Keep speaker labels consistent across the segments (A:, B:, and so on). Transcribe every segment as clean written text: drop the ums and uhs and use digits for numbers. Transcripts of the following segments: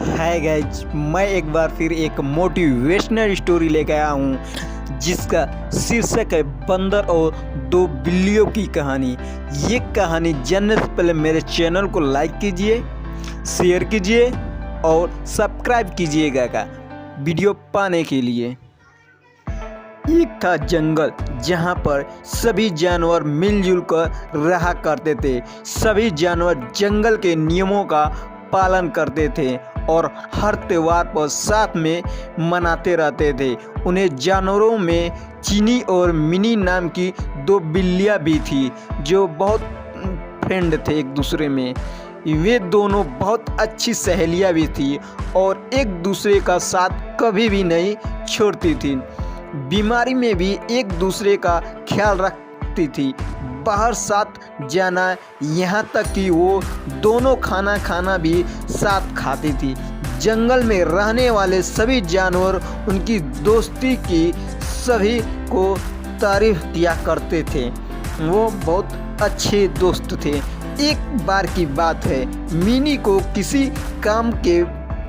A: Hi guys, मैं एक बार फिर एक मोटिवेशनल स्टोरी लेकर आया हूँ जिसका शीर्षक है बंदर और दो बिल्लियों की कहानी। ये कहानी जानने से पहले मेरे चैनल को लाइक कीजिए, शेयर कीजिए और सब्सक्राइब कीजिएगा वीडियो पाने के लिए। एक था जंगल जहाँ पर सभी जानवर मिलजुल कर रहा करते थे। सभी जानवर जंगल के नियमों का पालन करते थे और हर त्योहार पर साथ में मनाते रहते थे। उन्हें जानवरों में चीनी और मिनी नाम की दो बिल्लियाँ भी थी जो बहुत फ्रेंड थे एक दूसरे में। वे दोनों बहुत अच्छी सहेलियाँ भी थी और एक दूसरे का साथ कभी भी नहीं छोड़ती थी। बीमारी में भी एक दूसरे का ख्याल रखती थी, बाहर साथ जाना, यहाँ तक कि वो दोनों खाना भी साथ खाती थी। जंगल में रहने वाले सभी जानवर उनकी दोस्ती की सभी को तारीफ किया करते थे। वो बहुत अच्छे दोस्त थे। एक बार की बात है, मिनी को किसी काम के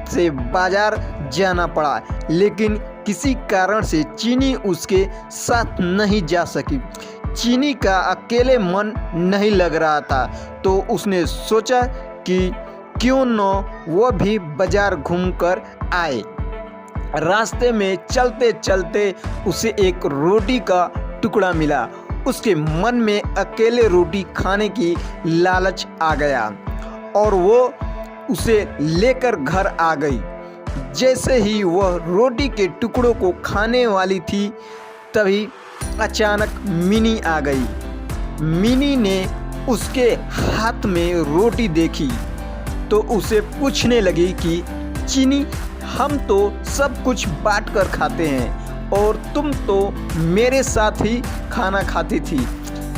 A: से बाजार जाना पड़ा, लेकिन किसी कारण से चीनी उसके साथ नहीं जा सकी। चीनी का अकेले मन नहीं लग रहा था, तो उसने सोचा कि क्यों न वो भी बाजार घूमकर आए। रास्ते में चलते चलते उसे एक रोटी का टुकड़ा मिला। उसके मन में अकेले रोटी खाने की लालच आ गया और वो उसे लेकर घर आ गई। जैसे ही वह रोटी के टुकड़ों को खाने वाली थी, तभी अचानक मिनी आ गई। मिनी ने उसके हाथ में रोटी देखी तो उसे पूछने लगी कि चीनी, हम तो सब कुछ बांट कर खाते हैं और तुम तो मेरे साथ ही खाना खाती थी,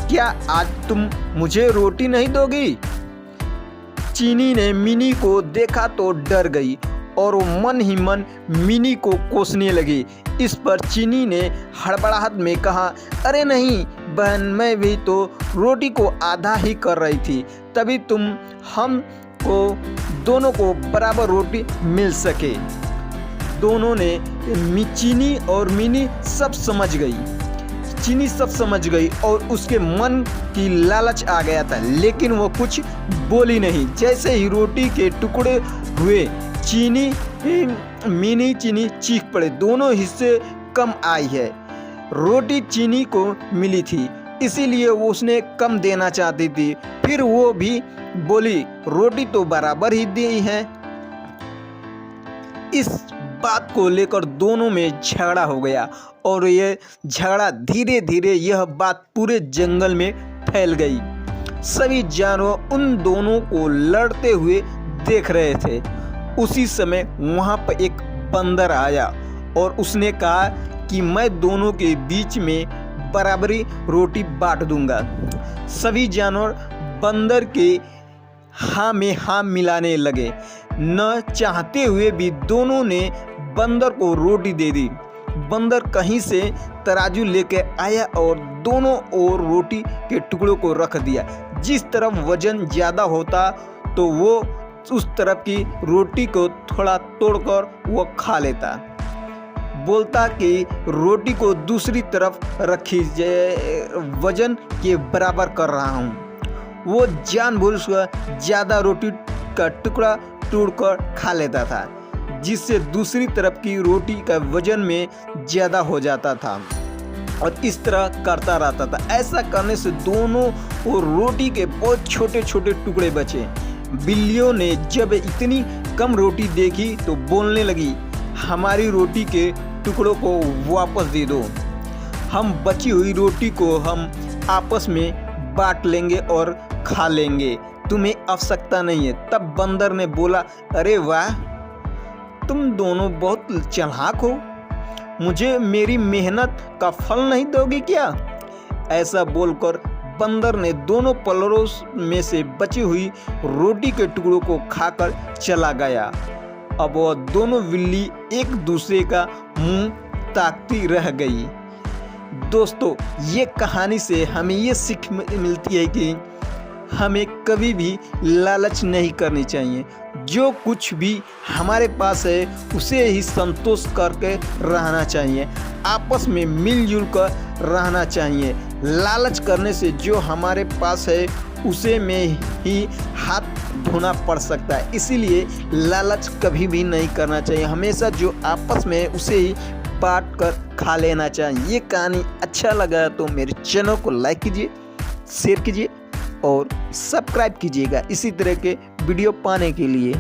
A: क्या आज तुम मुझे रोटी नहीं दोगी? चीनी ने मिनी को देखा तो डर गई और वो मन ही मन मिनी को कोसने लगी। इस पर चीनी ने हड़बड़ाहट में कहा, अरे नहीं बहन, मैं भी तो रोटी को आधा ही कर रही थी, तभी हम को दोनों को बराबर रोटी मिल सके। दोनों ने चीनी और मिनी सब समझ गई। चीनी सब समझ गई और उसके मन की लालच आ गया था, लेकिन वो कुछ बोली नहीं। जैसे ही रोटी के टुकड़े हुए, मिनी चीनी चीख पड़े। दोनों हिस्से कम आई है। रोटी चीनी को मिली थी, इसीलिए वो उसने कम देना चाहती थी। फिर वो भी बोली, रोटी तो बराबर ही दी है। इस बात को लेकर दोनों में झगड़ा हो गया और ये झगड़ा धीरे धीरे यह बात पूरे जंगल में फैल गई। सभी जानवर उन दोनों को लड़ते हुए देख रहे थे। उसी समय वहाँ पर एक बंदर आया और उसने कहा कि मैं दोनों के बीच में बराबरी रोटी बांट दूंगा। सभी जानवर बंदर के हाँ में हाँ मिलाने लगे। न चाहते हुए भी दोनों ने बंदर को रोटी दे दी। बंदर कहीं से तराजू लेके आया और दोनों ओर रोटी के टुकड़ों को रख दिया। जिस तरफ वजन ज़्यादा होता तो वो उस तरफ की रोटी को थोड़ा तोड़कर वो खा लेता। बोलता कि रोटी को दूसरी तरफ रखी, वजन के बराबर कर रहा हूँ। वो जानबूझकर ज़्यादा रोटी का टुकड़ा तोड़कर खा लेता था, जिससे दूसरी तरफ की रोटी का वजन में ज़्यादा हो जाता था और इस तरह करता रहता था। ऐसा करने से दोनों को रोटी के बहुत छोटे छोटे टुकड़े बचे। बिल्लियों ने जब इतनी कम रोटी देखी तो बोलने लगी, हमारी रोटी के टुकड़ों को वापस दे दो, हम बची हुई रोटी को हम आपस में बांट लेंगे और खा लेंगे, तुम्हें आवश्यकता नहीं है। तब बंदर ने बोला, अरे वाह, तुम दोनों बहुत चालाक हो, मुझे मेरी मेहनत का फल नहीं दोगी क्या? ऐसा बोलकर बंदर ने दोनों पलरों में से बची हुई रोटी के टुकड़ों को खाकर चला गया। अब वह दोनों बिल्ली एक दूसरे का मुंह ताकती रह गई। दोस्तों, ये कहानी से हमें ये सीख मिलती है कि हमें कभी भी लालच नहीं करनी चाहिए। जो कुछ भी हमारे पास है उसे ही संतोष करके रहना चाहिए, आपस में मिलजुल कर रहना चाहिए। लालच करने से जो हमारे पास है उसे में ही हाथ धोना पड़ सकता है, इसीलिए लालच कभी भी नहीं करना चाहिए। हमेशा जो आपस में है उसे ही बांट कर खा लेना चाहिए। ये कहानी अच्छा लगा तो मेरे चैनल को लाइक कीजिए, शेयर कीजिए और सब्सक्राइब कीजिएगा इसी तरह के वीडियो पाने के लिए।